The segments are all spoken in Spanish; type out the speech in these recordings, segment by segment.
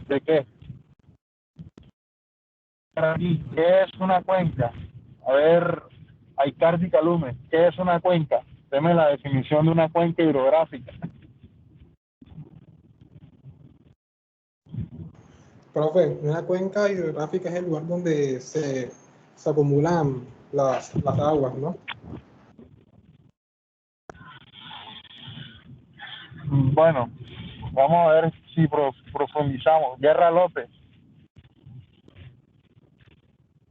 ¿De qué? Para ti, ¿qué es una cuenca? A ver, Aicardi Calume, ¿qué es una cuenca? Deme la definición de una cuenca hidrográfica. Profe, una cuenca hidrográfica es el lugar donde se acumulan las aguas, ¿no? Bueno, vamos a ver si profundizamos. Guerra López.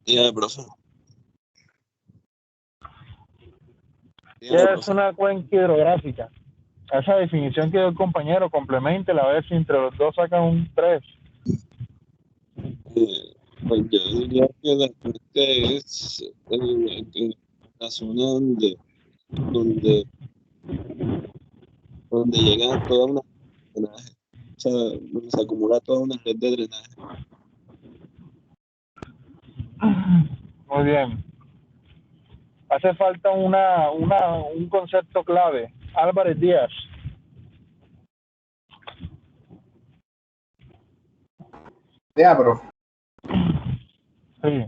Dígame, profe. ¿Qué es una cuenca hidrográfica? Esa definición que dio el compañero, complemente a ver si entre los dos sacan un 3. Pues yo diría que la cuenca es en la zona donde llega toda una drenaje, o sea, donde se acumula toda una red de drenaje. Muy bien. Hace falta un concepto clave. Álvarez Díaz. Ya, profe. Sí.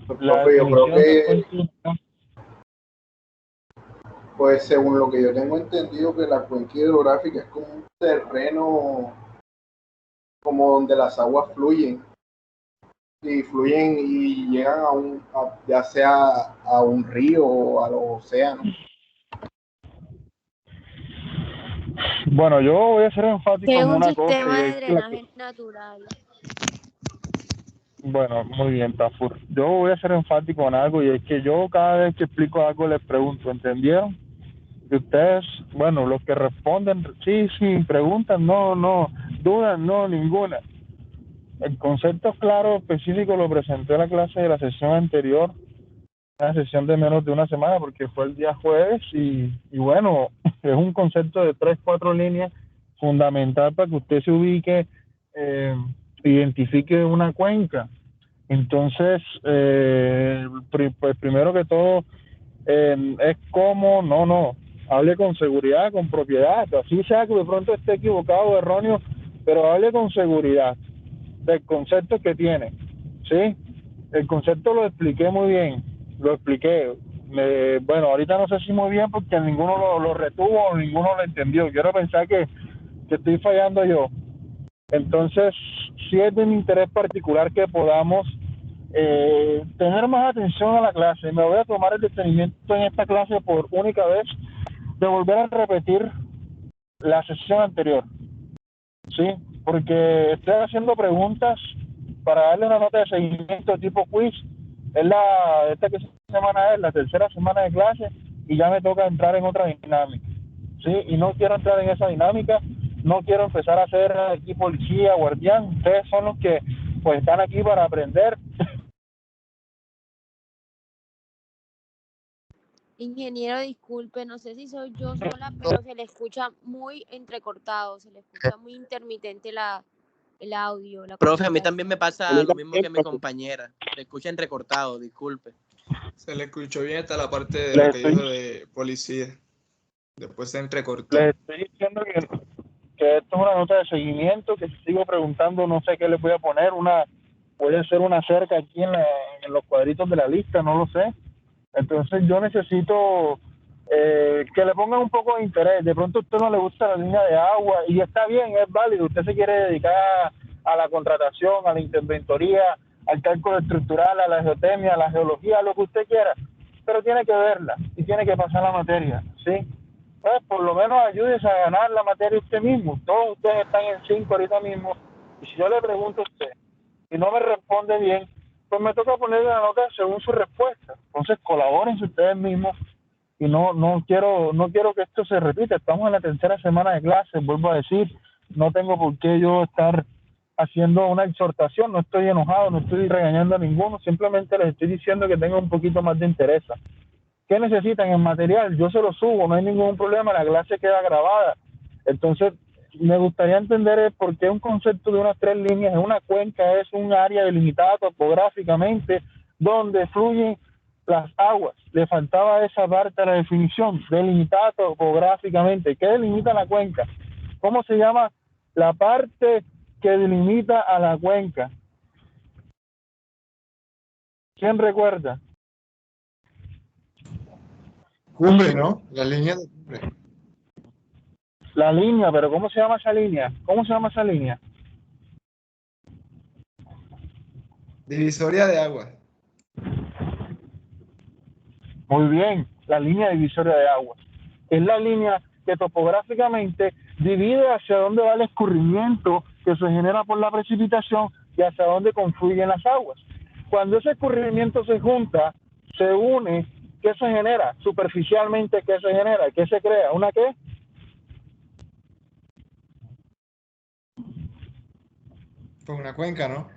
Pues, La profe, yo creo definición que, pues según lo que yo tengo entendido, que la cuenca hidrográfica es como un terreno como donde las aguas fluyen y llegan ya sea a un río o a los océanos. Bueno, yo voy a ser enfático Que es en un una cosa. sistema Y de es que drenaje natural. bueno, muy bien, Tafur. Yo voy a ser enfático en algo y es que yo cada vez que explico algo les pregunto, ¿entendieron? Y ustedes, bueno, los que responden, sí, sí, preguntan, no, dudan, no, ninguna. El concepto claro, específico, lo presenté en la clase de la sesión anterior, una sesión de menos de una semana porque fue el día jueves y bueno, es un concepto de 3, 4 líneas fundamental para que usted se ubique, identifique una cuenca. Entonces, pues primero que todo, es como, no, hable con seguridad, con propiedad, así sea que de pronto esté equivocado o erróneo, pero hable con seguridad del concepto que tiene, ¿sí? El concepto lo expliqué muy bien, lo expliqué. Bueno, ahorita no sé si muy bien porque ninguno lo retuvo o ninguno lo entendió. Quiero pensar que estoy fallando yo. Entonces, sí es de mi interés particular que podamos tener más atención a la clase. Me voy a tomar el detenimiento en esta clase por única vez de volver a repetir la sesión anterior, ¿sí? Porque estoy haciendo preguntas para darle una nota de seguimiento tipo quiz. Esta que semana es la tercera semana de clase y ya me toca entrar en otra dinámica, ¿sí? Y no quiero entrar en esa dinámica, no quiero empezar a ser aquí policía, guardián. Ustedes son los que pues están aquí para aprender. Ingeniero, disculpe, no sé si soy yo sola, pero se le escucha muy entrecortado, se le escucha muy intermitente el audio, la Profe, a mí también me comunicación. pasa lo mismo que mi compañera. Se escucha entrecortado, disculpe. Se le escuchó bien hasta la parte de Les lo que estoy, dijo de policía. Después se entrecortó. les estoy diciendo que esto es una nota de seguimiento, que si sigo preguntando no sé qué les voy a poner, puede ser una cerca aquí en los cuadritos de la lista, no lo sé. Entonces yo necesito que le pongan un poco de interés. De pronto a usted no le gusta la línea de agua y está bien, es válido. Usted se quiere dedicar a la contratación, a la interventoría, al cálculo estructural, a la geotemia, a la geología, a lo que usted quiera, pero tiene que verla y tiene que pasar la materia, ¿sí? Pues por lo menos ayúdese a ganar la materia usted mismo. Todos ustedes están en 5 ahorita mismo y si yo le pregunto a usted y no me responde bien, pues me toca ponerle la nota según su respuesta. Entonces colaboren ustedes mismos y no quiero que esto se repita. Estamos en la tercera semana de clases, vuelvo a decir, no tengo por qué yo estar haciendo una exhortación, no estoy enojado, no estoy regañando a ninguno, simplemente les estoy diciendo que tengan un poquito más de interés. ¿Qué necesitan en material? Yo se lo subo, no hay ningún problema, la clase queda grabada. Entonces, me gustaría entender por qué un concepto de unas 3 líneas en una cuenca es un área delimitada topográficamente donde fluyen las aguas. Le faltaba esa parte de la definición, delimitada topográficamente. ¿Qué delimita la cuenca? ¿Cómo se llama la parte que delimita a la cuenca? ¿Quién recuerda? Cumbre, ¿no? La línea de cumbre. La línea, pero ¿cómo se llama esa línea? ¿Cómo se llama esa línea? Divisoria de aguas. Muy bien, la línea divisoria de aguas. Es la línea que topográficamente divide hacia dónde va el escurrimiento que se genera por la precipitación y hacia dónde confluyen las aguas. Cuando ese escurrimiento se junta, se une, ¿qué se genera? Superficialmente, ¿qué se genera? ¿Qué se crea? ¿Una qué? Con una cuenca, ¿no?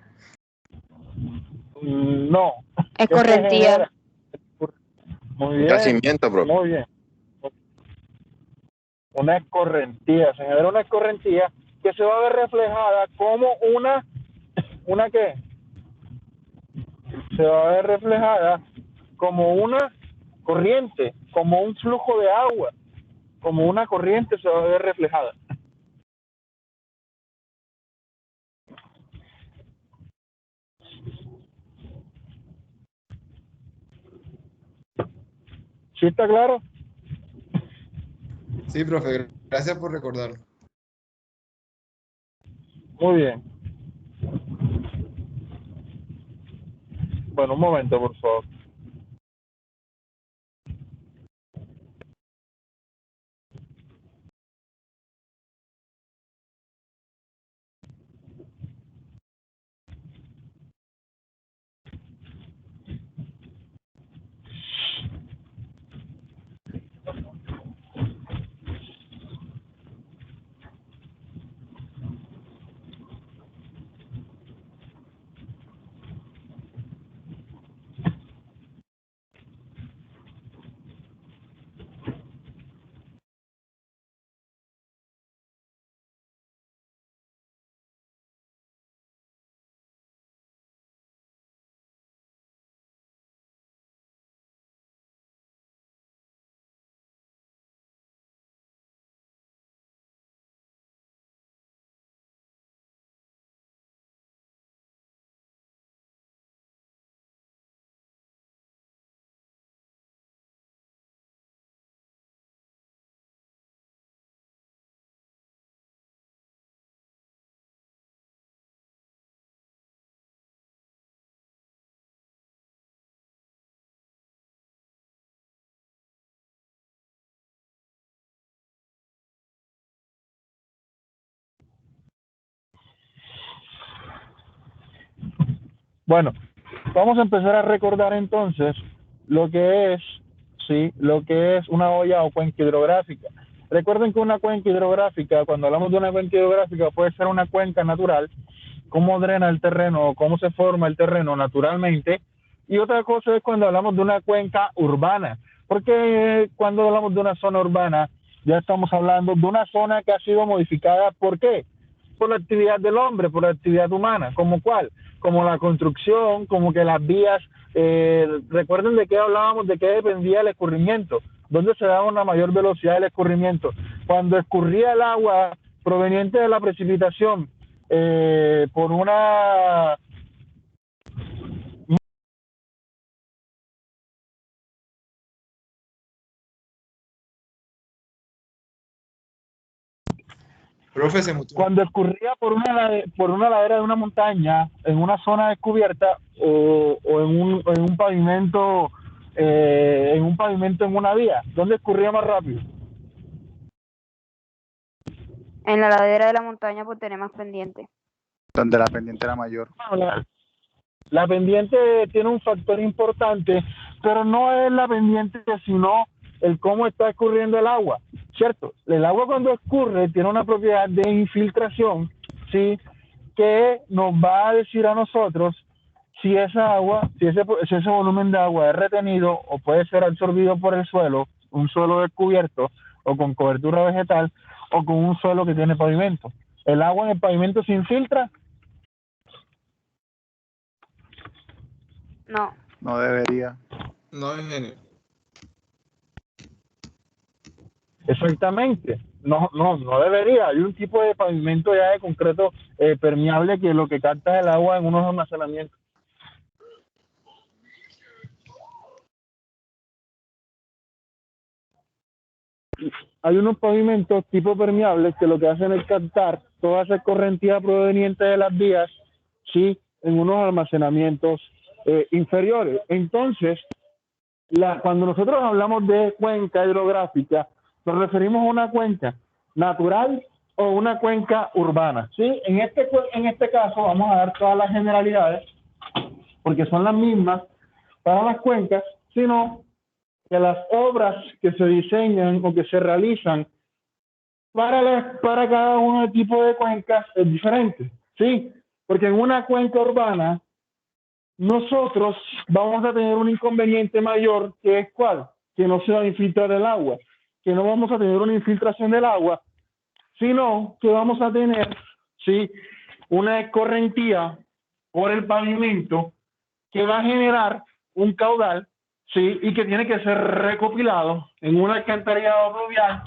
No. Es ¿Qué se correntía. genera? Muy bien, Yacimiento, profe. muy bien. Una escorrentía, se genera una escorrentía que se va a ver reflejada como ¿una qué? Se va a ver reflejada como una corriente, como un flujo de agua, como una corriente se va a ver reflejada. ¿Sí está claro? Sí, profe, gracias por recordarlo. Muy bien. Bueno, un momento, por favor. Bueno, vamos a empezar a recordar entonces lo que es, sí, lo que es una olla o cuenca hidrográfica. Recuerden que una cuenca hidrográfica, cuando hablamos de una cuenca hidrográfica, puede ser una cuenca natural, cómo drena el terreno o cómo se forma el terreno naturalmente. Y otra cosa es cuando hablamos de una cuenca urbana, porque cuando hablamos de una zona urbana, ya estamos hablando de una zona que ha sido modificada. ¿Por qué? Por la actividad del hombre, por la actividad humana. ¿Como cuál? Como la construcción, como que las vías, recuerden de qué hablábamos, de qué dependía el escurrimiento, dónde se daba una mayor velocidad del escurrimiento. Cuando escurría el agua proveniente de la precipitación por una... Profe, se mutó. Cuando escurría por una ladera de una montaña, en una zona descubierta o en un pavimento, en una vía, ¿dónde escurría más rápido? En la ladera de la montaña pues tenemos pendiente. Donde la pendiente era mayor. La pendiente tiene un factor importante, pero no es la pendiente, sino el cómo está escurriendo el agua, ¿cierto? El agua cuando escurre tiene una propiedad de infiltración, ¿sí? Que nos va a decir a nosotros si esa agua, si ese volumen de agua es retenido o puede ser absorbido por el suelo, un suelo descubierto o con cobertura vegetal o con un suelo que tiene pavimento. ¿El agua en el pavimento se infiltra? No. No debería. No, ingeniero. Exactamente. No debería. Hay un tipo de pavimento ya de concreto permeable que lo que capta es el agua en unos almacenamientos. Hay unos pavimentos tipo permeables que lo que hacen es captar toda esa correntía proveniente de las vías, sí, en unos almacenamientos inferiores. Entonces, cuando nosotros hablamos de cuenca hidrográfica, nos referimos a una cuenca natural o una cuenca urbana, ¿sí? En este caso vamos a dar todas las generalidades, porque son las mismas para las cuencas, sino que las obras que se diseñan o que se realizan para cada uno de tipo de cuencas es diferente, ¿sí? Porque en una cuenca urbana nosotros vamos a tener un inconveniente mayor, que es ¿cuál? Que no se va a infiltrar el agua, que no vamos a tener una infiltración del agua, sino que vamos a tener, ¿sí?, una escorrentía por el pavimento que va a generar un caudal, ¿sí?, y que tiene que ser recopilado en un alcantarillado pluvial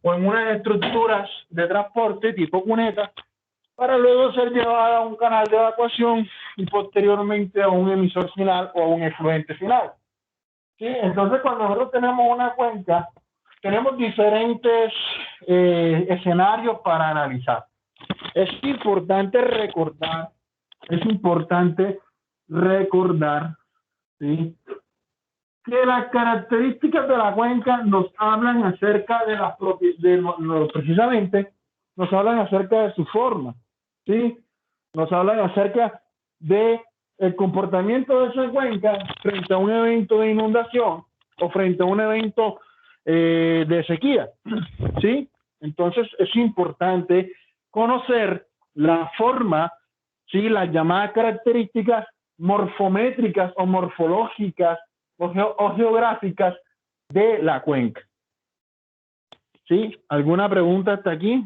o en unas estructuras de transporte tipo cuneta, para luego ser llevada a un canal de evacuación y posteriormente a un emisor final o a un efluente final. ¿Sí? Entonces, cuando nosotros tenemos una cuenca, tenemos diferentes escenarios para analizar. Es importante recordar, ¿sí?, que las características de la cuenca nos hablan acerca de las precisamente nos hablan acerca de su forma, ¿sí? Nos hablan acerca de el comportamiento de esa cuenca frente a un evento de inundación o frente a un evento de sequía, ¿sí? Entonces es importante conocer la forma, ¿sí?, las llamadas características morfométricas o morfológicas o geográficas de la cuenca. ¿Sí? ¿Alguna pregunta hasta aquí?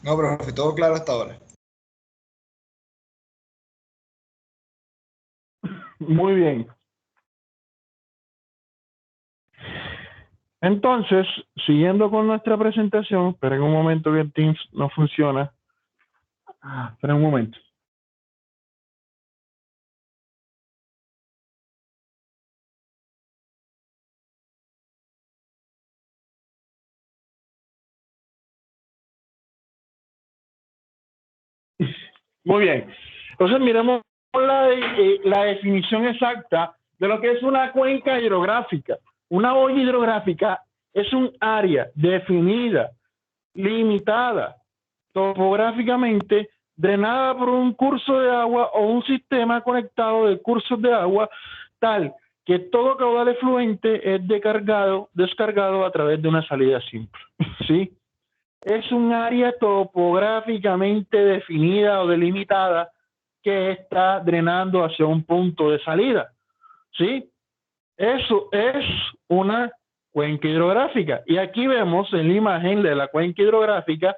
No, profe, todo claro hasta ahora. Muy bien. Entonces, siguiendo con nuestra presentación, esperen un momento que el Teams no funciona. Esperen un momento. Muy bien. Entonces, miremos la definición exacta de lo que es una cuenca hidrográfica. Una boya hidrográfica es un área definida, limitada, topográficamente drenada por un curso de agua o un sistema conectado de cursos de agua tal que todo caudal efluente es descargado a través de una salida simple. ¿Sí? Es un área topográficamente definida o delimitada que está drenando hacia un punto de salida. ¿Sí? Eso es una cuenca hidrográfica. Y aquí vemos en la imagen de la cuenca hidrográfica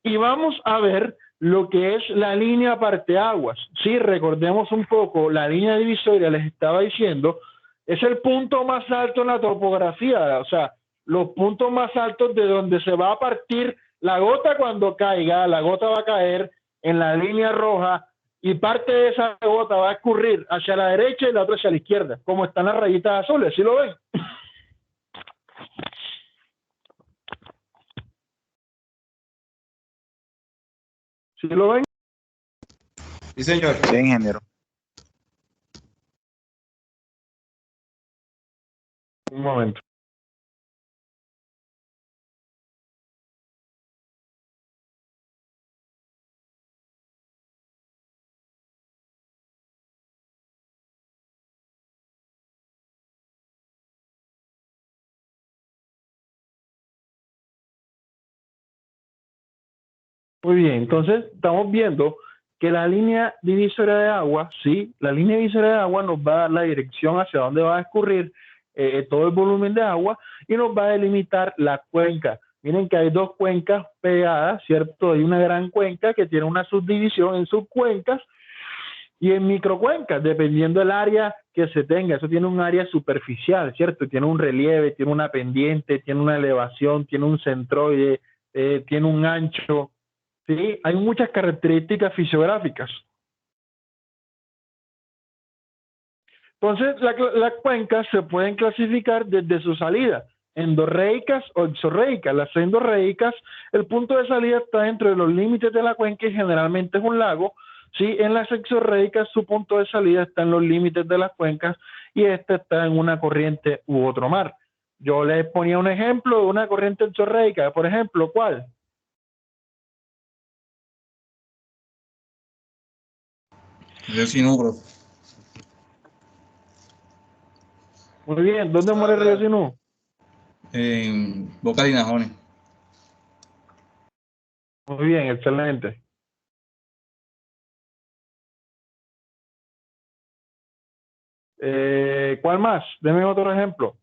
y vamos a ver lo que es la línea parteaguas. Sí, recordemos un poco, la línea divisoria, les estaba diciendo, es el punto más alto en la topografía, o sea, los puntos más altos de donde se va a partir la gota cuando caiga, la gota va a caer en la línea roja y parte de esa gota va a escurrir hacia la derecha y la otra hacia la izquierda, como están las rayitas azules, ¿sí lo ven? ¿Sí lo ven? Sí, señor. Sí, ingeniero. Un momento. Muy bien, entonces estamos viendo que la línea divisoria de agua, sí, la línea divisoria de agua nos va a dar la dirección hacia dónde va a escurrir todo el volumen de agua y nos va a delimitar la cuenca. Miren que hay dos cuencas pegadas, ¿cierto? Hay una gran cuenca que tiene una subdivisión en subcuencas y en microcuencas, dependiendo del área que se tenga. Eso tiene un área superficial, ¿cierto? Tiene un relieve, tiene una pendiente, tiene una elevación, tiene un centroide, tiene un ancho, ¿sí? Hay muchas características fisiográficas. Entonces, las cuencas se pueden clasificar desde su salida, endorreicas o exorreicas. Las endorreicas, el punto de salida está dentro de los límites de la cuenca y generalmente es un lago. Sí, en las exorreicas su punto de salida está en los límites de las cuencas y este está en una corriente u otro mar. Yo les ponía un ejemplo de una corriente exorreica, por ejemplo, ¿cuál? Río Sinú, bro. Muy bien, ¿dónde muere el río Sinú? En Boca de Najones. Muy bien, excelente. ¿Cuál más? Deme otro ejemplo.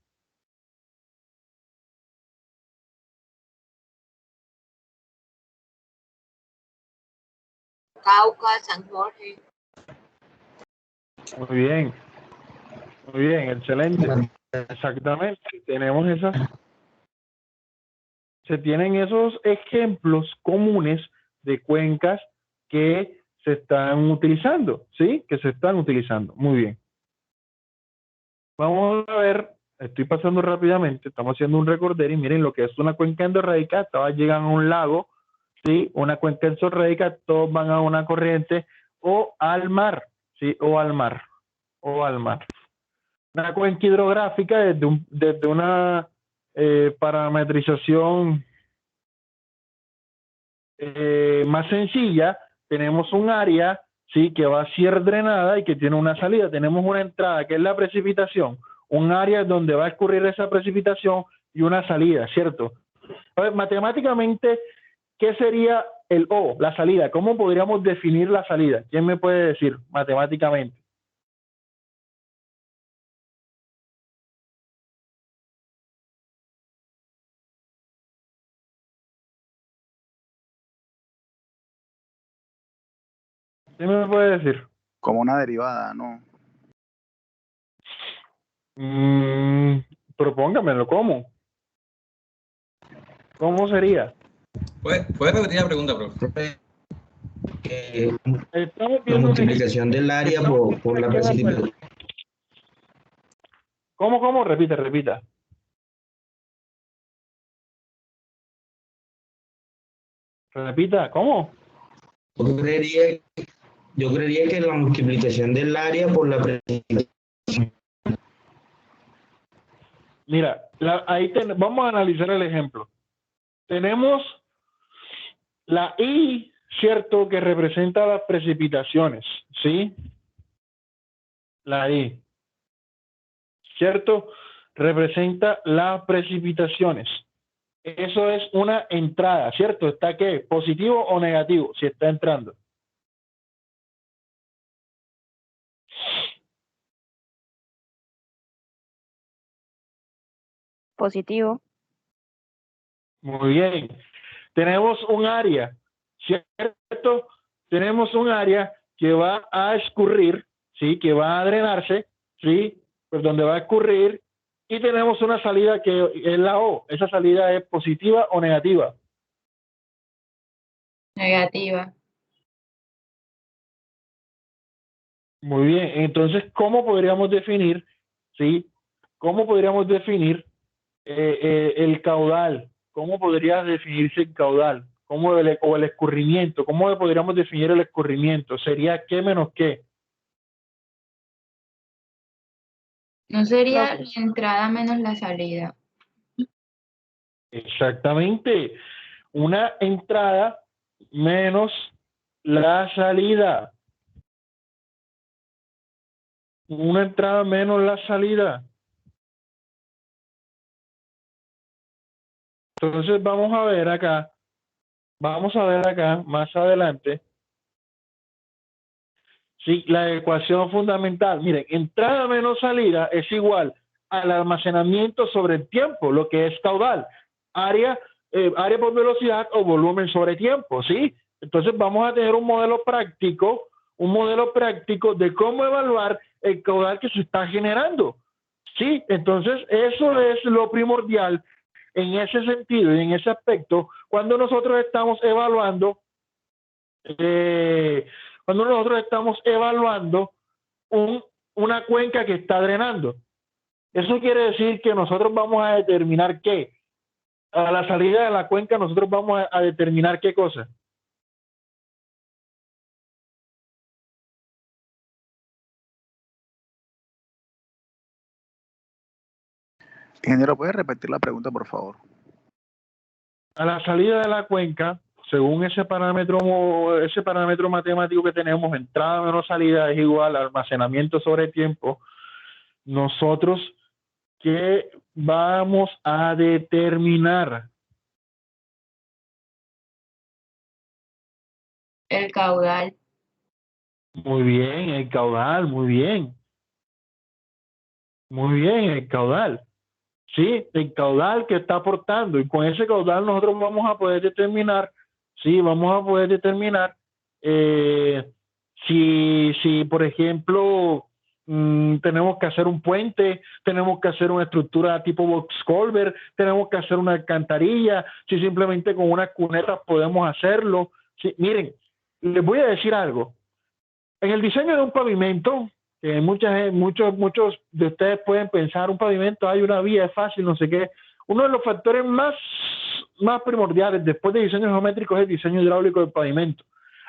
Cauca, San Jorge. Muy bien, excelente. Exactamente, tenemos esas, se tienen esos ejemplos comunes de cuencas que se están utilizando, ¿sí? Que se están utilizando. Muy bien. Vamos a ver, estoy pasando rápidamente, estamos haciendo un recorder y miren lo que es una cuenca endorreica, todas llegan a un lago, ¿sí? Una cuenca exorreica, todos van a una corriente o al mar, ¿sí? O al mar. Una cuenca hidrográfica desde una parametrización más sencilla, tenemos un área, ¿sí? Que va a ser drenada y que tiene una salida. Tenemos una entrada que es la precipitación, un área donde va a escurrir esa precipitación y una salida, ¿cierto? A ver, matemáticamente, ¿qué sería el O, la salida? ¿Cómo podríamos definir la salida? ¿Quién me puede decir matemáticamente? ¿Quién me puede decir? Como una derivada, ¿no? Propóngamelo, ¿cómo? ¿Cómo sería? ¿Puedes repetir la pregunta, bro? Estamos La viendo un ejemplo. multiplicación del área por la precipitación. ¿Cómo? Repita. Repita, ¿cómo? Yo creería que la multiplicación del área por la precipitación. Mira, vamos a analizar el ejemplo. Tenemos la I, ¿cierto? Que representa las precipitaciones, ¿sí? La I, ¿cierto? Representa las precipitaciones. Eso es una entrada, ¿cierto? ¿Está qué? ¿Positivo o negativo? Si está entrando. Positivo. Muy bien. Tenemos un área, ¿cierto? Tenemos un área que va a escurrir, ¿sí? Que va a drenarse, ¿sí? Pues donde va a escurrir. Y tenemos una salida que es la O. ¿Esa salida es positiva o negativa? Negativa. Muy bien. Entonces, ¿cómo podríamos definir, ¿sí? ¿Cómo podríamos definir el caudal? ¿Cómo podría definirse el caudal? O el escurrimiento. ¿Cómo podríamos definir el escurrimiento? ¿Sería qué menos qué? No sería la entrada menos la salida. Exactamente. Una entrada menos la salida. Una entrada menos la salida. Entonces vamos a ver acá más adelante, sí, la ecuación fundamental. Miren, entrada menos salida es igual al almacenamiento sobre el tiempo, lo que es caudal. Área por velocidad o volumen sobre tiempo, ¿sí? Entonces vamos a tener un modelo práctico un modelo práctico de cómo evaluar el caudal que se está generando. Sí, entonces eso es lo primordial en ese sentido y en ese aspecto cuando nosotros estamos evaluando una cuenca que está drenando. Eso quiere decir que nosotros vamos a determinar qué. A la salida de la cuenca nosotros vamos a determinar qué cosa. Ingeniero, ¿puede repetir la pregunta, por favor? A la salida de la cuenca, según ese parámetro matemático que tenemos, entrada menos salida es igual a almacenamiento sobre tiempo, nosotros ¿qué vamos a determinar? El caudal. Muy bien, el caudal, muy bien. Muy bien, el caudal. Sí, el caudal que está aportando. Y con ese caudal nosotros vamos a poder determinar, si por ejemplo, tenemos que hacer un puente, tenemos que hacer una estructura tipo box culvert, tenemos que hacer una alcantarilla, si simplemente con unas cunetas podemos hacerlo. Sí, miren, les voy a decir algo. En el diseño de un pavimento, muchos de ustedes pueden pensar, un pavimento, hay una vía, es fácil, no sé qué. Uno de los factores más primordiales después de diseño geométrico es el diseño hidráulico del pavimento.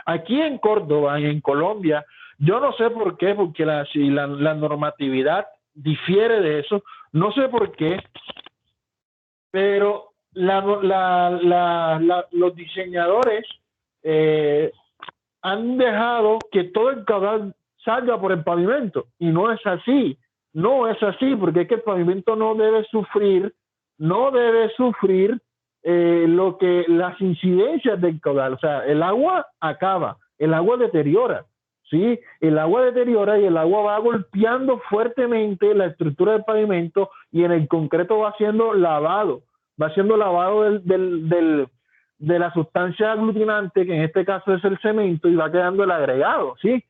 Aquí en Córdoba, en Colombia, yo no sé por qué, porque la normatividad difiere de eso, no sé por qué, pero los diseñadores han dejado que todo el caudal salga por el pavimento y no es así, porque es que el pavimento no debe sufrir las incidencias del caudal. O sea, el agua acaba, el agua deteriora, ¿sí? El agua deteriora y el agua va golpeando fuertemente la estructura del pavimento y en el concreto va siendo lavado de la sustancia aglutinante, que en este caso es el cemento, y va quedando el agregado, ¿sí?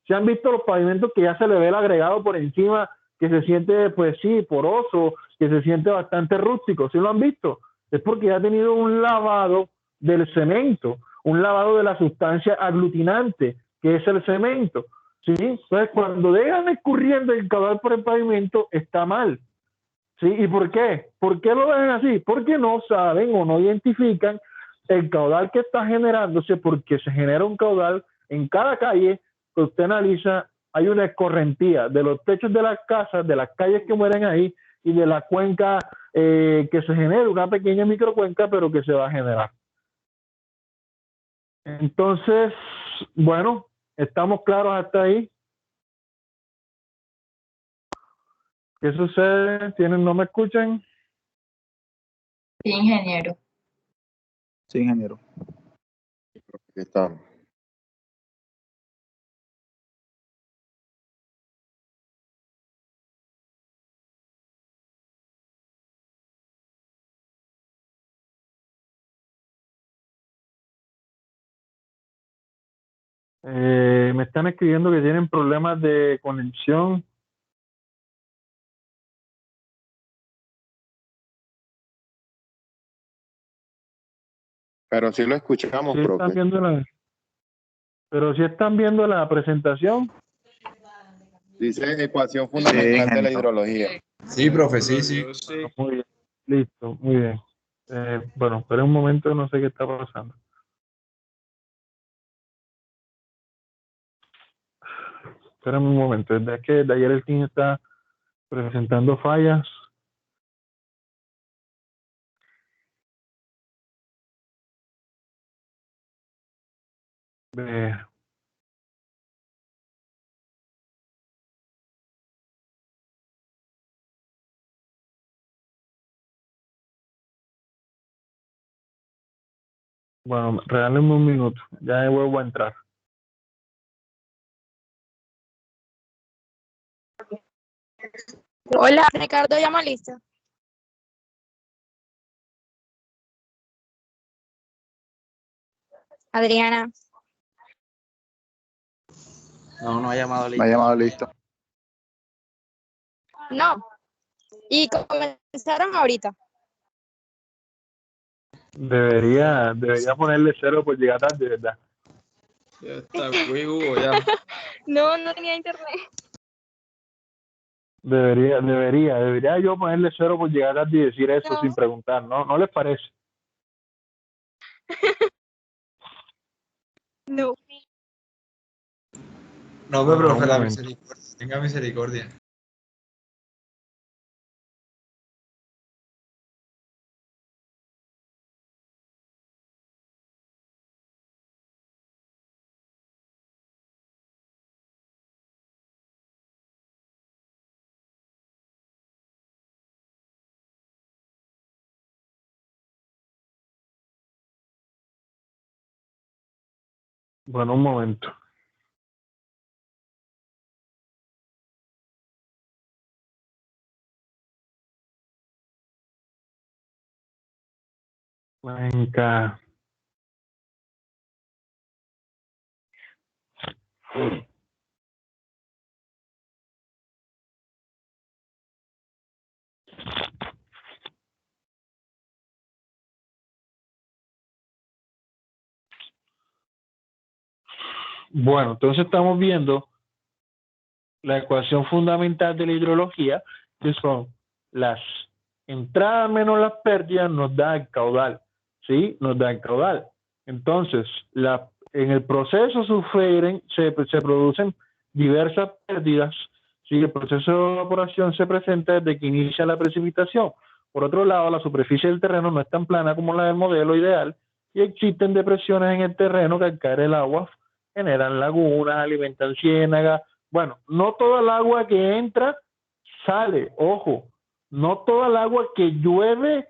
Se han visto los pavimentos que ya se le ve el agregado por encima, que se siente, pues sí, poroso, que se siente bastante rústico, ¿sí lo han visto? Es porque ya ha tenido un lavado del cemento, un lavado de la sustancia aglutinante, que es el cemento, ¿sí? Entonces, cuando dejan escurriendo el caudal por el pavimento, está mal. ¿Sí? ¿Y por qué? ¿Por qué lo dejan así? Porque no saben o no identifican el caudal que está generándose, porque se genera un caudal en cada calle que usted analiza. Hay una escorrentía de los techos de las casas, de las calles que mueren ahí y de la cuenca que se genera, una pequeña microcuenca, pero que se va a generar. Entonces, bueno, estamos claros hasta ahí. ¿Qué sucede? ¿No me escuchan? Sí, ingeniero. Sí, ingeniero. Aquí estamos. Me están escribiendo que tienen problemas de conexión. Pero sí lo escuchamos, ¿Sí profe. pero si están viendo la presentación? Dice ecuación fundamental de la hidrología. Sí, profe, sí. Muy bien, listo, muy bien. Bueno, espera un momento, no sé qué está pasando. Espérame un momento, es que de ayer el team está presentando fallas. Bueno, regálenme un minuto, ya vuelvo a entrar. Hola, Ricardo, llama lista. Adriana. No ha llamado No ha llamado listo. No. Y comenzaron ahorita. Debería ponerle 0 por llegar tarde, ¿verdad? Ya está, fui Hugo, ya. No tenía internet. Debería yo ponerle 0 por llegar tarde y decir eso sin preguntar, ¿no? ¿No les parece? No. No me profe, un la momento. misericordia. Tenga misericordia. Bueno, un momento. Venga. Bueno, entonces estamos viendo la ecuación fundamental de la hidrología, que son las entradas menos las pérdidas, nos da el caudal, ¿sí? Nos da el caudal. Entonces, en el proceso se producen diversas pérdidas, ¿sí? El proceso de evaporación se presenta desde que inicia la precipitación. Por otro lado, la superficie del terreno no es tan plana como la del modelo ideal y existen depresiones en el terreno que al caer el agua generan lagunas, alimentan ciénagas. Bueno, no toda el agua que entra sale, ojo, no toda el agua que llueve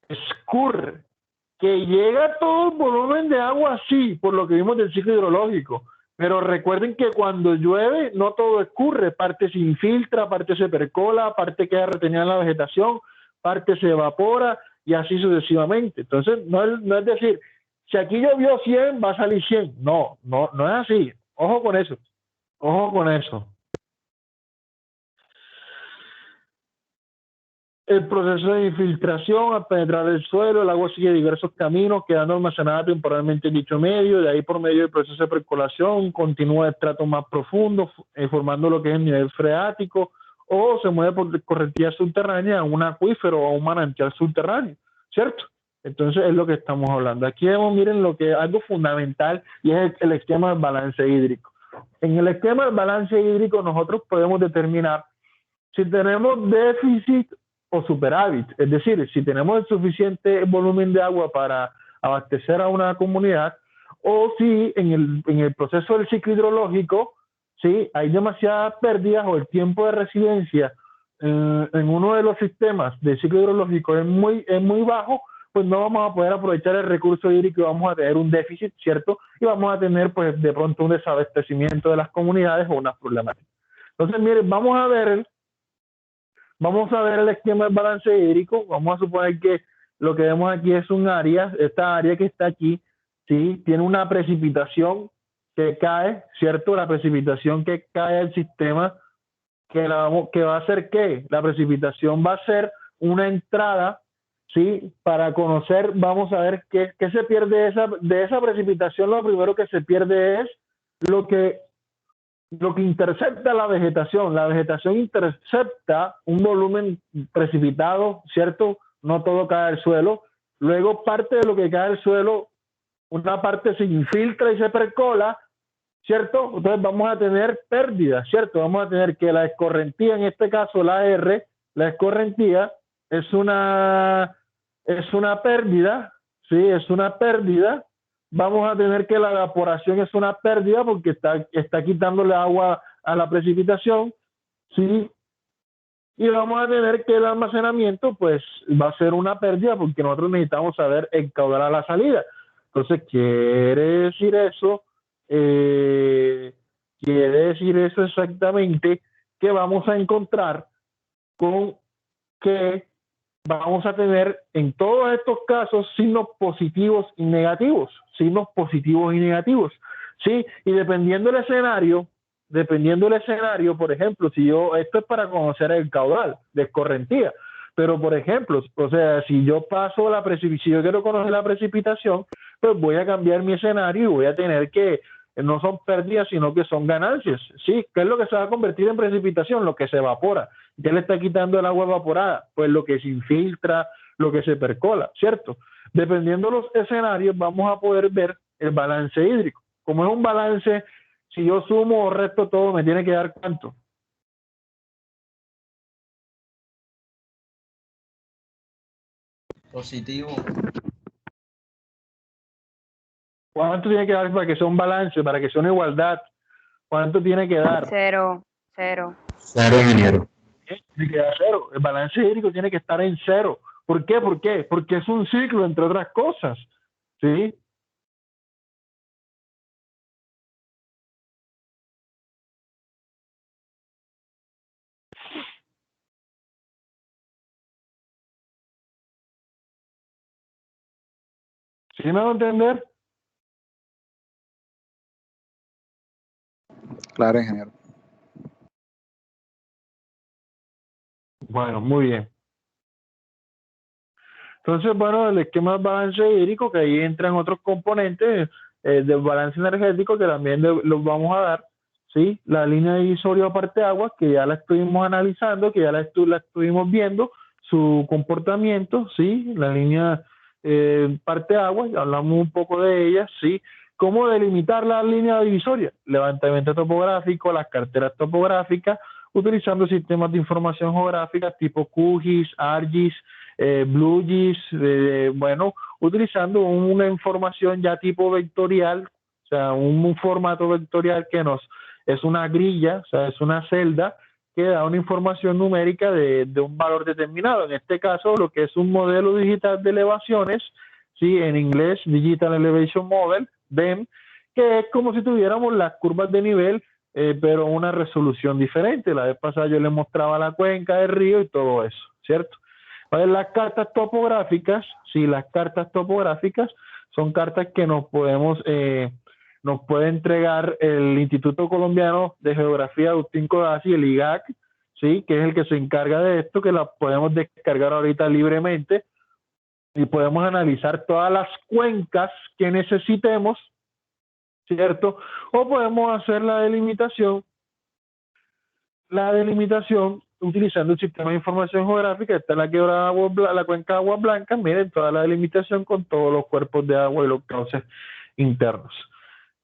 escurre, que llega todo el volumen de agua sí, por lo que vimos del ciclo hidrológico, pero recuerden que cuando llueve no todo escurre, parte se infiltra, parte se percola, parte queda retenida en la vegetación, parte se evapora y así sucesivamente. Entonces no es decir, si aquí llovió 100 va a salir 100, no es así, ojo con eso. El proceso de infiltración, al penetrar el suelo, el agua sigue diversos caminos, quedando almacenada temporalmente en dicho medio, de ahí por medio del proceso de percolación, continúa estratos más profundos, formando lo que es el nivel freático, o se mueve por correntía subterránea a un acuífero o a un manantial subterráneo, ¿cierto? Entonces es lo que estamos hablando. Aquí vemos, miren, lo que es algo fundamental y es el esquema del balance hídrico. En el esquema del balance hídrico nosotros podemos determinar si tenemos déficit o superávit, es decir, si tenemos el suficiente volumen de agua para abastecer a una comunidad, o si en el proceso del ciclo hidrológico, ¿sí? Hay demasiadas pérdidas o el tiempo de residencia en uno de los sistemas del ciclo hidrológico es muy bajo, pues no vamos a poder aprovechar el recurso hídrico y vamos a tener un déficit, ¿cierto? Y vamos a tener pues de pronto un desabastecimiento de las comunidades o unas problemáticas. Entonces, miren, vamos a ver el esquema del balance hídrico. Vamos a suponer que lo que vemos aquí es un área, esta área que está aquí, ¿sí? Tiene una precipitación que cae, ¿cierto? La precipitación que cae al sistema, que va a hacer ¿qué? La precipitación va a ser una entrada, ¿sí? Para conocer, vamos a ver qué se pierde de esa precipitación. Lo primero que se pierde es lo que intercepta la vegetación. La vegetación intercepta un volumen precipitado, ¿cierto? No todo cae al suelo. Luego parte de lo que cae al suelo, una parte se infiltra y se percola, ¿cierto? Entonces vamos a tener pérdidas, ¿cierto? Vamos a tener que la escorrentía, en este caso la R, la escorrentía es una pérdida, ¿sí? Es una pérdida. Vamos a tener que la evaporación es una pérdida porque está quitándole agua a la precipitación, ¿sí? Y vamos a tener que el almacenamiento pues va a ser una pérdida porque nosotros necesitamos saber el caudal a la salida. Entonces quiere decir eso exactamente que vamos a encontrar con que vamos a tener en todos estos casos signos positivos y negativos, ¿sí? Y dependiendo del escenario, dependiendo del escenario, por ejemplo, esto es para conocer el caudal de escorrentía, pero por ejemplo, o sea, si yo paso si yo quiero conocer la precipitación, pues voy a cambiar mi escenario y voy a tener que, no son pérdidas, sino que son ganancias, ¿sí? ¿Qué es lo que se va a convertir en precipitación? Lo que se evapora. ¿Qué le está quitando el agua evaporada? Pues lo que se infiltra, lo que se percola, ¿cierto? Dependiendo de los escenarios, vamos a poder ver el balance hídrico. Como es un balance, si yo sumo o resto todo, me tiene que dar ¿cuánto? Positivo. ¿Cuánto tiene que dar para que sea un balance, para que sea una igualdad? ¿Cuánto tiene que dar? 0, 0. Claro, ingeniero. Tiene que dar 0. El balance hídrico tiene que estar en 0. ¿Por qué? ¿Por qué? Porque es un ciclo, entre otras cosas. ¿Sí? ¿Sí me va a entender? Claro, ingeniero. Bueno, muy bien. Entonces, bueno, el esquema del balance hídrico, que ahí entran otros componentes del balance energético que también los vamos a dar, ¿sí? La línea divisoria parte agua, que ya la estuvimos analizando, que ya la estuvimos viendo, su comportamiento, ¿sí? La línea parte agua, hablamos un poco de ella, ¿sí? ¿Cómo delimitar la línea divisoria? Levantamiento topográfico, las carteras topográficas, utilizando sistemas de información geográfica tipo QGIS, ArcGIS, BlueGIS, bueno, utilizando una información ya tipo vectorial, o sea, un formato vectorial que es una grilla, o sea, es una celda que da una información numérica de un valor determinado. En este caso, lo que es un modelo digital de elevaciones, ¿sí? En inglés, Digital Elevation Model, DEM, que es como si tuviéramos las curvas de nivel, pero una resolución diferente. La vez pasada yo les mostraba la cuenca del río y todo eso, ¿cierto? Las cartas topográficas, sí, las cartas topográficas son cartas que nos puede entregar el Instituto Colombiano de Geografía Agustín Codazzi, el IGAC, sí, que es el que se encarga de esto, que las podemos descargar ahorita libremente y podemos analizar todas las cuencas que necesitemos, ¿cierto? O podemos hacer la delimitación utilizando el sistema de información geográfica. Está la quebrada la cuenca de Aguas Blancas, miren toda la delimitación con todos los cuerpos de agua y los cauces internos.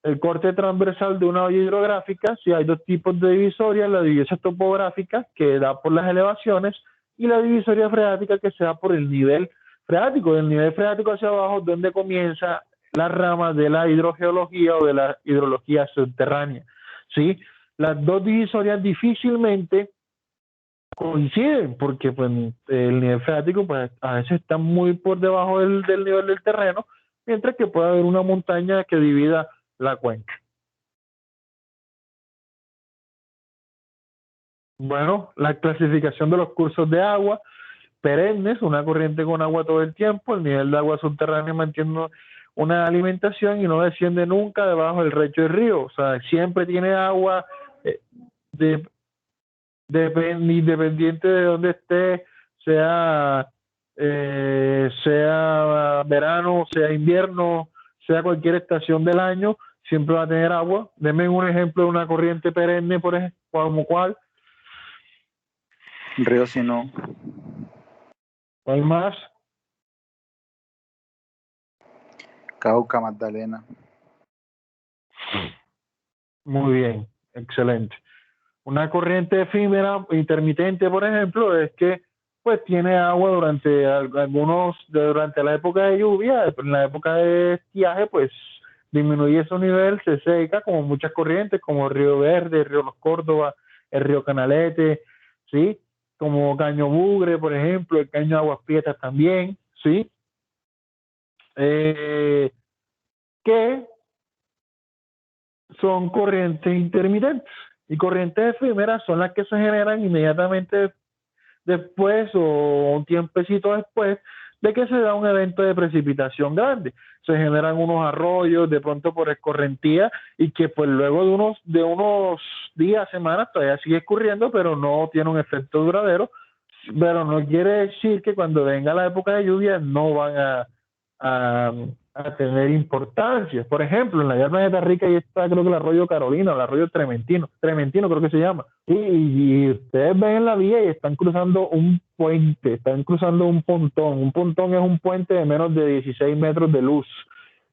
El corte transversal de una olla hidrográfica, si hay dos tipos de divisorias, la divisoria topográfica que da por las elevaciones y la divisoria freática que se da por el nivel freático. Del nivel freático hacia abajo, donde comienza la rama de la hidrogeología o de la hidrología subterránea, ¿sí? Las dos divisorias difícilmente coinciden porque pues, el nivel freático pues, a veces está muy por debajo del nivel del terreno, mientras que puede haber una montaña que divida la cuenca. Bueno, la clasificación de los cursos de agua perennes, una corriente con agua todo el tiempo, el nivel de agua subterránea mantiene una alimentación y no desciende nunca debajo del lecho del río, o sea, siempre tiene agua independiente de donde esté, sea verano, sea invierno, sea cualquier estación del año, siempre va a tener agua. Denme un ejemplo de una corriente perenne, por ejemplo, como cuál. Río Sinú. ¿Cuál más? Cauca, Magdalena. Muy bien, excelente. Una corriente efímera, intermitente, por ejemplo, es que pues tiene agua durante la época de lluvia, en la época de estiaje, pues disminuye su nivel, se seca, como muchas corrientes, como el Río Verde, el Río Los Córdoba, el Río Canalete, ¿sí? Como Caño Bugre, por ejemplo, el Caño Aguas Prietas también, ¿sí? Que son corrientes intermitentes. Y corrientes efímeras son las que se generan inmediatamente después o un tiempecito después de que se da un evento de precipitación grande. Se generan unos arroyos, de pronto por escorrentía, y que pues luego de unos días, semanas, todavía sigue escurriendo, pero no tiene un efecto duradero. Pero no quiere decir que cuando venga la época de lluvia no van a tener importancia. Por ejemplo, en la Vía Planeta Rica ahí está, creo que el arroyo Carolina, el arroyo Trementino creo que se llama. Y ustedes ven en la vía y están cruzando un puente, están cruzando un pontón. Un pontón es un puente de menos de 16 metros de luz.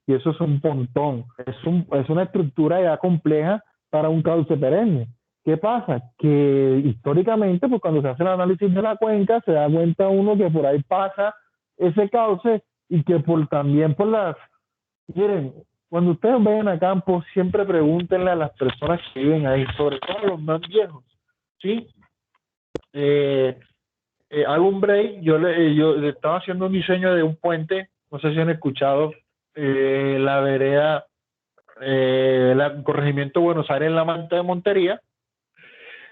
Y eso es un pontón. Es una estructura ya compleja para un cauce perenne. ¿Qué pasa? Que históricamente, pues cuando se hace el análisis de la cuenca, se da cuenta uno que por ahí pasa ese cauce y que también por las... Miren, cuando ustedes vayan a campo, siempre pregúntenle a las personas que viven ahí, sobre todo a los más viejos, ¿sí? Hago un break, yo estaba haciendo un diseño de un puente, no sé si han escuchado, la vereda, el corregimiento Buenos Aires en la Manta de Montería.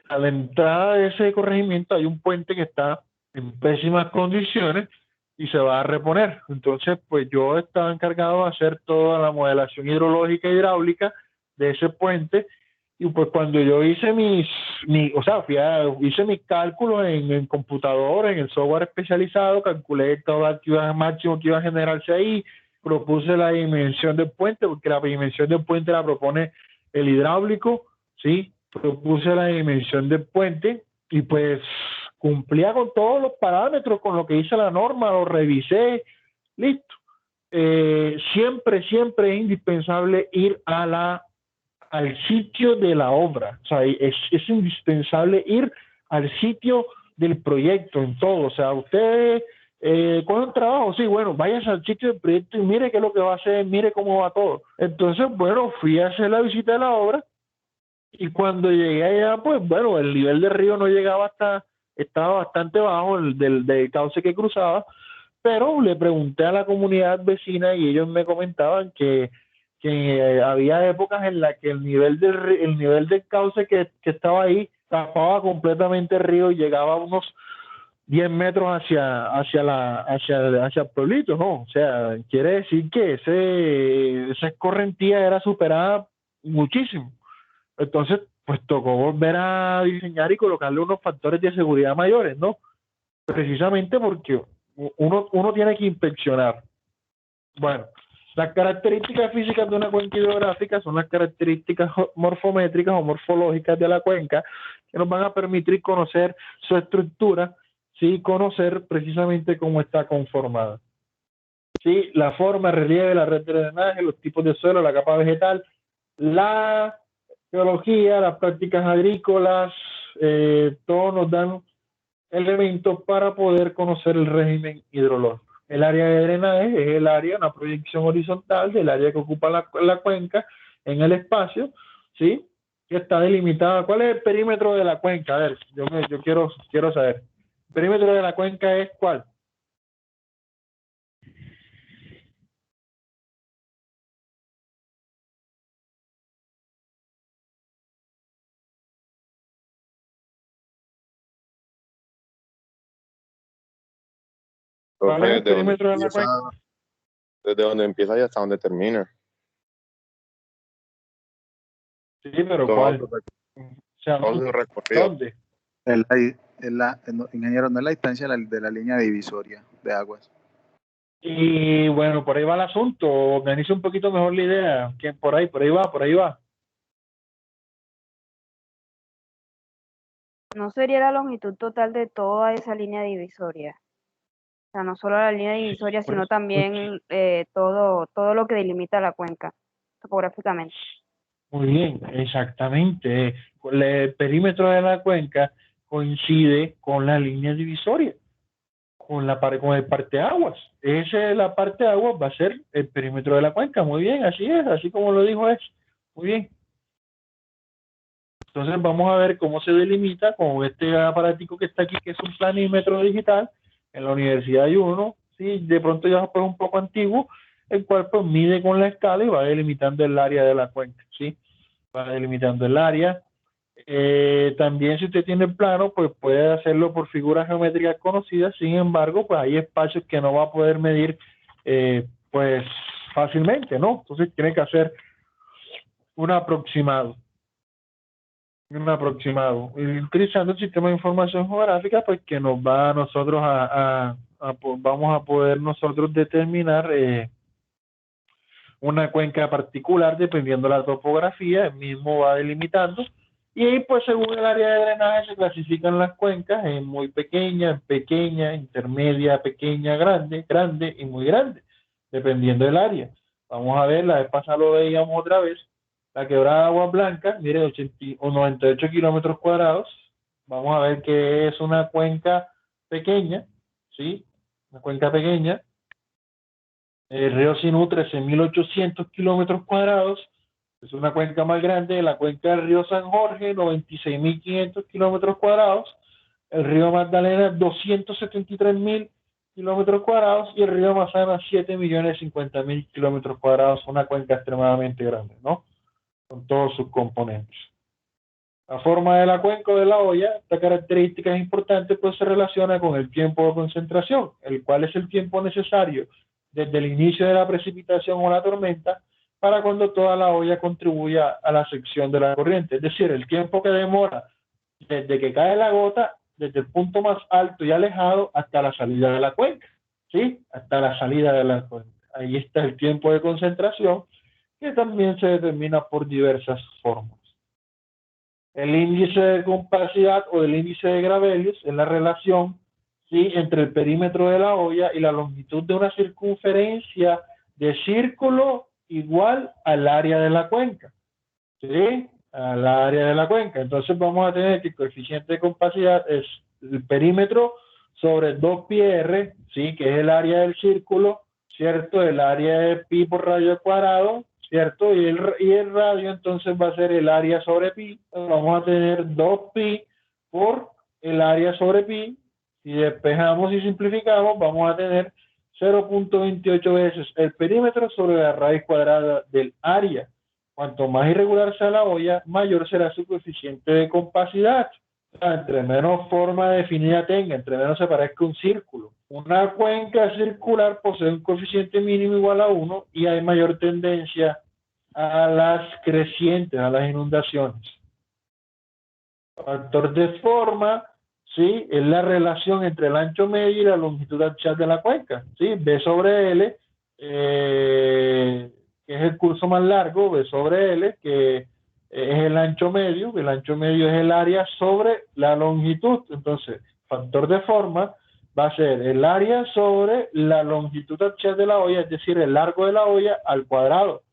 A la entrada de ese corregimiento hay un puente que está en pésimas condiciones y se va a reponer. Entonces, pues yo estaba encargado de hacer toda la modelación hidrológica e hidráulica de ese puente, y pues cuando yo hice hice mis cálculos en computadora, en el software especializado, calculé todo el máximo que iba a generarse ahí, propuse la dimensión del puente, porque la dimensión del puente la propone el hidráulico, ¿sí? Propuse la dimensión del puente y pues cumplía con todos los parámetros, con lo que dice la norma, lo revisé, listo. Siempre es indispensable ir al sitio de la obra, o sea, es indispensable ir al sitio del proyecto en todo. O sea, usted con un trabajo, sí, bueno, váyase al sitio del proyecto y mire qué es lo que va a hacer, mire cómo va todo. Entonces, bueno, fui a hacer la visita de la obra. Y cuando llegué allá, pues bueno, el nivel del río no llegaba estaba bastante bajo del cauce que cruzaba, pero le pregunté a la comunidad vecina y ellos me comentaban que había épocas en las que el nivel del cauce que estaba ahí tapaba completamente el río y llegaba a unos 10 metros hacia el pueblito, ¿no? O sea, quiere decir que esa escorrentía era superada muchísimo. Entonces, pues tocó volver a diseñar y colocarle unos factores de seguridad mayores, ¿no? Precisamente porque uno tiene que inspeccionar. Bueno, las características físicas de una cuenca hidrográfica son las características morfométricas o morfológicas de la cuenca, que nos van a permitir conocer su estructura, ¿sí? Conocer precisamente cómo está conformada. ¿Sí? La forma, el relieve, la red de drenaje, los tipos de suelo, la capa vegetal, la geología, las prácticas agrícolas, todos nos dan elementos para poder conocer el régimen hidrológico. El área de drenaje es el área, una proyección horizontal del área que ocupa la cuenca en el espacio, ¿sí? Que está delimitada. ¿Cuál es el perímetro de la cuenca? A ver, yo quiero saber. ¿El perímetro de la cuenca es cuál? ¿Cuál es el perímetro de la cuenca? Desde donde empieza y hasta donde termina. Sí, pero Todo ¿cuál? otro O sea, recorrido. ¿dónde? Ingeniero, no es la distancia de la línea divisoria de aguas. Y bueno, por ahí va el asunto. Organiza un poquito mejor la idea. Que por ahí va. No sería la longitud total de toda esa línea divisoria. O sea, no solo la línea divisoria, sino también todo lo que delimita la cuenca topográficamente. Muy bien, exactamente. El perímetro de la cuenca coincide con la línea divisoria, con el parteaguas. La parteaguas va a ser el perímetro de la cuenca. Muy bien, así es, así como lo dijo es. Muy bien. Entonces vamos a ver cómo se delimita con este aparatico que está aquí, que es un planímetro digital. En la universidad hay uno, sí, de pronto ya es un poco antiguo, el cual pues mide con la escala y va delimitando el área de la cuenca, ¿sí? Va delimitando el área. También si usted tiene el plano, pues puede hacerlo por figuras geométricas conocidas. Sin embargo, pues hay espacios que no va a poder medir pues fácilmente, ¿no? Entonces tiene que hacer un aproximado. Y utilizando el sistema de información geográfica, pues que nos va a nosotros vamos a poder nosotros determinar una cuenca particular dependiendo de la topografía. El mismo va delimitando, y ahí pues según el área de drenaje se clasifican las cuencas en muy pequeña, intermedia, pequeña, grande y muy grande, dependiendo del área. Vamos a ver, la vez pasada lo veíamos otra vez, la quebrada de Aguas Blancas, mire, 98 kilómetros cuadrados. Vamos a ver que es una cuenca pequeña, ¿sí? Una cuenca pequeña. El río Sinú, 13.800 kilómetros cuadrados. Es una cuenca más grande. La cuenca del río San Jorge, 96.500 kilómetros cuadrados. El río Magdalena, 273.000 kilómetros cuadrados. Y el río Amazonas, 7.050.000 kilómetros cuadrados. Una cuenca extremadamente grande, ¿no? Con todos sus componentes. La forma de la cuenca o de la olla, esta característica es importante, pues se relaciona con el tiempo de concentración, el cual es el tiempo necesario desde el inicio de la precipitación o la tormenta para cuando toda la olla contribuya a la sección de la corriente. Es decir, el tiempo que demora desde que cae la gota, desde el punto más alto y alejado hasta la salida de la cuenca, ¿sí? Hasta la salida de la cuenca. Ahí está el tiempo de concentración, que también se determina por diversas formas. El índice de compacidad o el índice de Gravelius es la relación, ¿sí?, entre el perímetro de la olla y la longitud de una circunferencia de círculo igual al área de la cuenca, ¿sí? Al área de la cuenca. Entonces vamos a tener que el coeficiente de compacidad es el perímetro sobre 2πr, ¿sí?, que es el área del círculo, ¿cierto? El área de pi por radio cuadrado, ¿cierto? Y el radio entonces va a ser el área sobre pi. Vamos a tener 2pi por el área sobre pi. Si despejamos y simplificamos, vamos a tener 0.28 veces el perímetro sobre la raíz cuadrada del área. Cuanto más irregular sea la olla, mayor será su coeficiente de compacidad. O sea, entre menos forma definida tenga, entre menos se parezca un círculo. Una cuenca circular posee un coeficiente mínimo igual a 1 y hay mayor tendencia a las crecientes, a las inundaciones. Factor de forma, ¿sí?, es la relación entre el ancho medio y la longitud axial de la cuenca, ¿sí? B sobre L, que es el curso más largo, B sobre L, que es el ancho medio es el área sobre la longitud. Entonces, factor de forma va a ser el área sobre la longitud axial de la olla, es decir, el largo de la olla al cuadrado.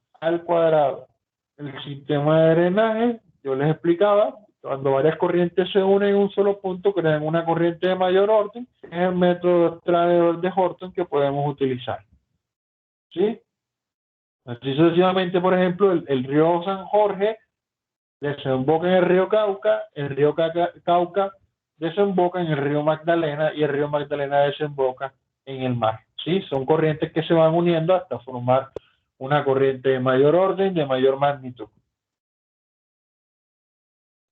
El sistema de drenaje, yo les explicaba, cuando varias corrientes se unen en un solo punto, crean una corriente de mayor orden, es el método de Horton que podemos utilizar, ¿sí? Así sucesivamente, por ejemplo, el río San Jorge desemboca en el río Cauca desemboca en el río Magdalena, y el río Magdalena desemboca en el mar, ¿sí? Son corrientes que se van uniendo hasta formar una corriente de mayor orden, de mayor magnitud.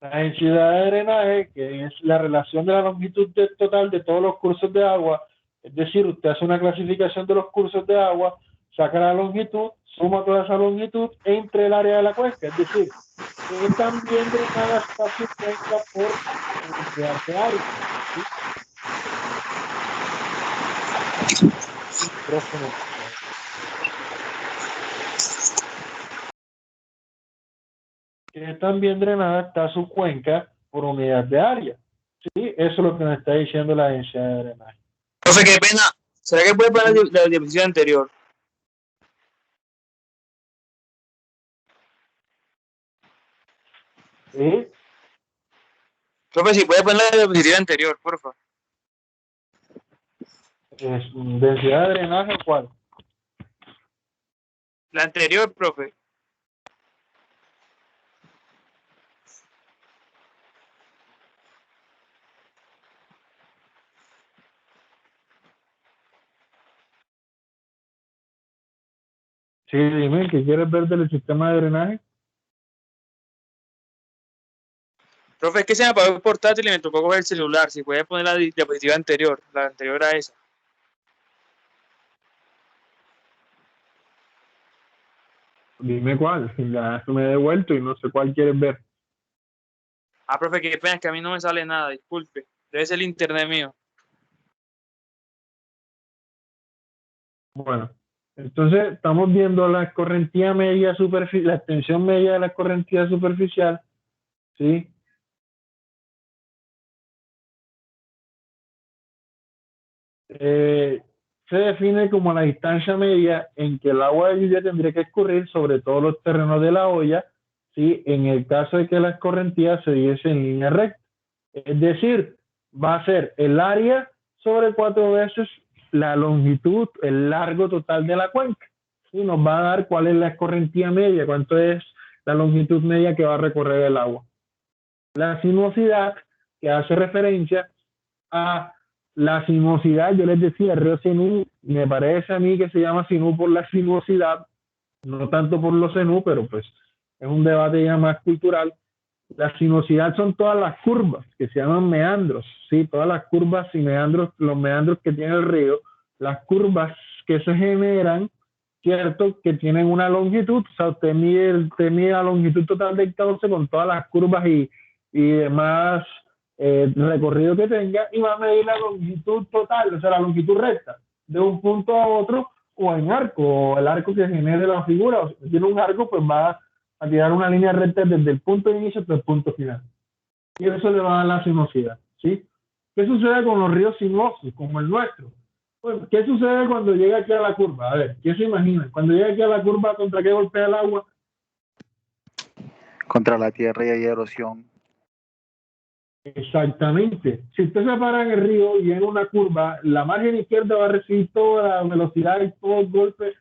La densidad de drenaje, que es la relación de la longitud total de todos los cursos de agua, es decir, usted hace una clasificación de los cursos de agua, saca la longitud, suma toda esa longitud entre el área de la cuenca, es decir, que también drenada está su cuenca por cantidad de área, ¿sí? Micrófono. Que también drenada está su cuenca por unidad de área, ¿sí? Eso es lo que nos está diciendo la densidad de drenaje. Profe, qué pena. ¿Será que puede poner la diapositiva anterior? ¿Sí? Profe, si puede poner la diapositiva anterior, por favor. ¿Densidad de drenaje cuál? La anterior, profe. Sí, dime, ¿qué quieres ver del sistema de drenaje? Profe, es que se me apagó el portátil y me tocó coger el celular. Si puede poner la diapositiva anterior, la anterior a esa. Dime cuál, ya me he devuelto y no sé cuál quieres ver. Ah, profe, qué pena, es que a mí no me sale nada, disculpe. Debe ser el internet mío. Bueno, entonces estamos viendo la escorrentía media superficial, la extensión media de la escorrentía superficial, ¿sí? Se define como la distancia media en que el agua de lluvia tendría que escurrir sobre todos los terrenos de la olla, ¿sí? En el caso de que la escorrentía se diese en línea recta. Es decir, va a ser el área sobre 4 veces la longitud, el largo total de la cuenca. Y nos va a dar cuál es la escorrentía media, cuánto es la longitud media que va a recorrer el agua. La sinuosidad, que hace referencia a la sinuosidad, yo les decía, el río Sinú, me parece a mí que se llama Sinú por la sinuosidad, no tanto por los Sinú, pero pues es un debate ya más cultural. La sinuosidad son todas las curvas que se llaman meandros, ¿sí? Todas las curvas y meandros, los meandros que tiene el río, las curvas que se generan, ¿cierto? Que tienen una longitud, o sea, usted mide la longitud total del cauce con todas las curvas y demás recorrido que tenga, y va a medir la longitud total, o sea, la longitud recta, de un punto a otro, o en arco, o el arco que genere la figura, o si tiene un arco, pues va a tirar una línea recta desde el punto de inicio hasta el punto final. Y eso le va a dar la sinuosidad, ¿sí? ¿Qué sucede con los ríos sinuosos, como el nuestro? Pues, ¿qué sucede cuando llega aquí a la curva? A ver, ¿qué se imagina? Cuando llega aquí a la curva, ¿contra qué golpea el agua? Contra la tierra y hay erosión. Exactamente. Si usted se para en el río y en una curva, la margen izquierda va a recibir toda la velocidad y todo el golpe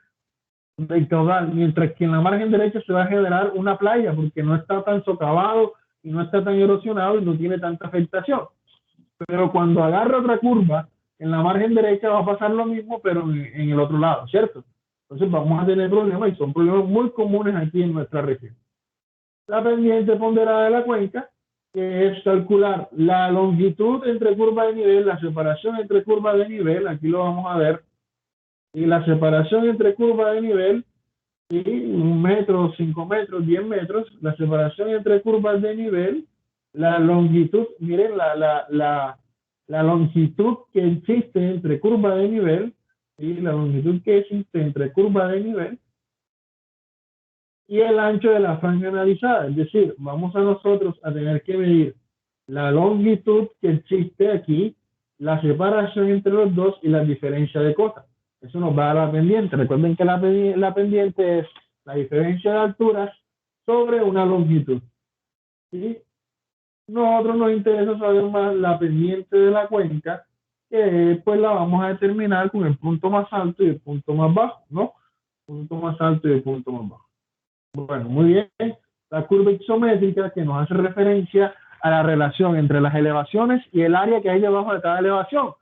del caudal, mientras que en la margen derecha se va a generar una playa porque no está tan socavado y no está tan erosionado y no tiene tanta afectación. Pero cuando agarra otra curva, en la margen derecha va a pasar lo mismo, pero en el otro lado, ¿cierto? Entonces vamos a tener problemas y son problemas muy comunes aquí en nuestra región. La pendiente ponderada de la cuenca, que es calcular la longitud entre curva de nivel, la separación entre curva de nivel, aquí lo vamos a ver, y la separación entre curva de nivel, y 1 metro, 5 metros, 10 metros, la separación entre curvas de nivel, la longitud, miren la longitud que existe entre curva de nivel, y la longitud que existe entre curva de nivel, y el ancho de la franja analizada. Es decir, vamos a nosotros a tener que medir la longitud que existe aquí, la separación entre los dos y la diferencia de cosas. Eso nos va a dar la pendiente. Recuerden que la pendiente es la diferencia de alturas sobre una longitud. ¿Sí? Nosotros nos interesa saber más la pendiente de la cuenca, que pues la vamos a determinar con el punto más alto y el punto más bajo, ¿no? Punto más alto y el punto más bajo. Bueno, muy bien. La curva isométrica, que nos hace referencia a la relación entre las elevaciones y el área que hay debajo de cada elevación.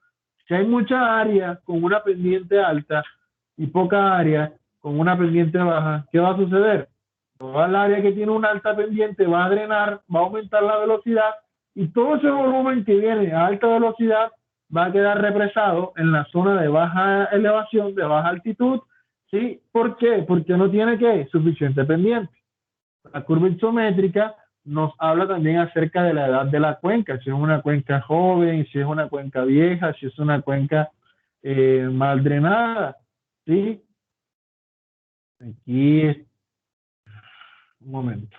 Si hay mucha área con una pendiente alta y poca área con una pendiente baja, ¿qué va a suceder? Toda el área que tiene una alta pendiente va a drenar, va a aumentar la velocidad y todo ese volumen que viene a alta velocidad va a quedar represado en la zona de baja elevación, de baja altitud. ¿Sí? ¿Por qué? Porque no tiene ¿qué? Suficiente pendiente. La curva isométrica nos habla también acerca de la edad de la cuenca, si es una cuenca joven, si es una cuenca vieja, si es una cuenca mal drenada. ¿Sí? Aquí, un momento.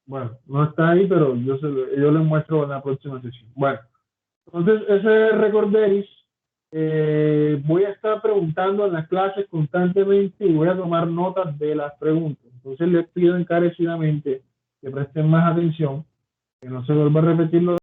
Bueno, no está ahí, pero yo les muestro en la próxima sesión. Bueno, entonces ese recorderis. Voy a estar preguntando en las clases constantemente y voy a tomar notas de las preguntas. Entonces les pido encarecidamente que presten más atención, que no se vuelva a repetir lo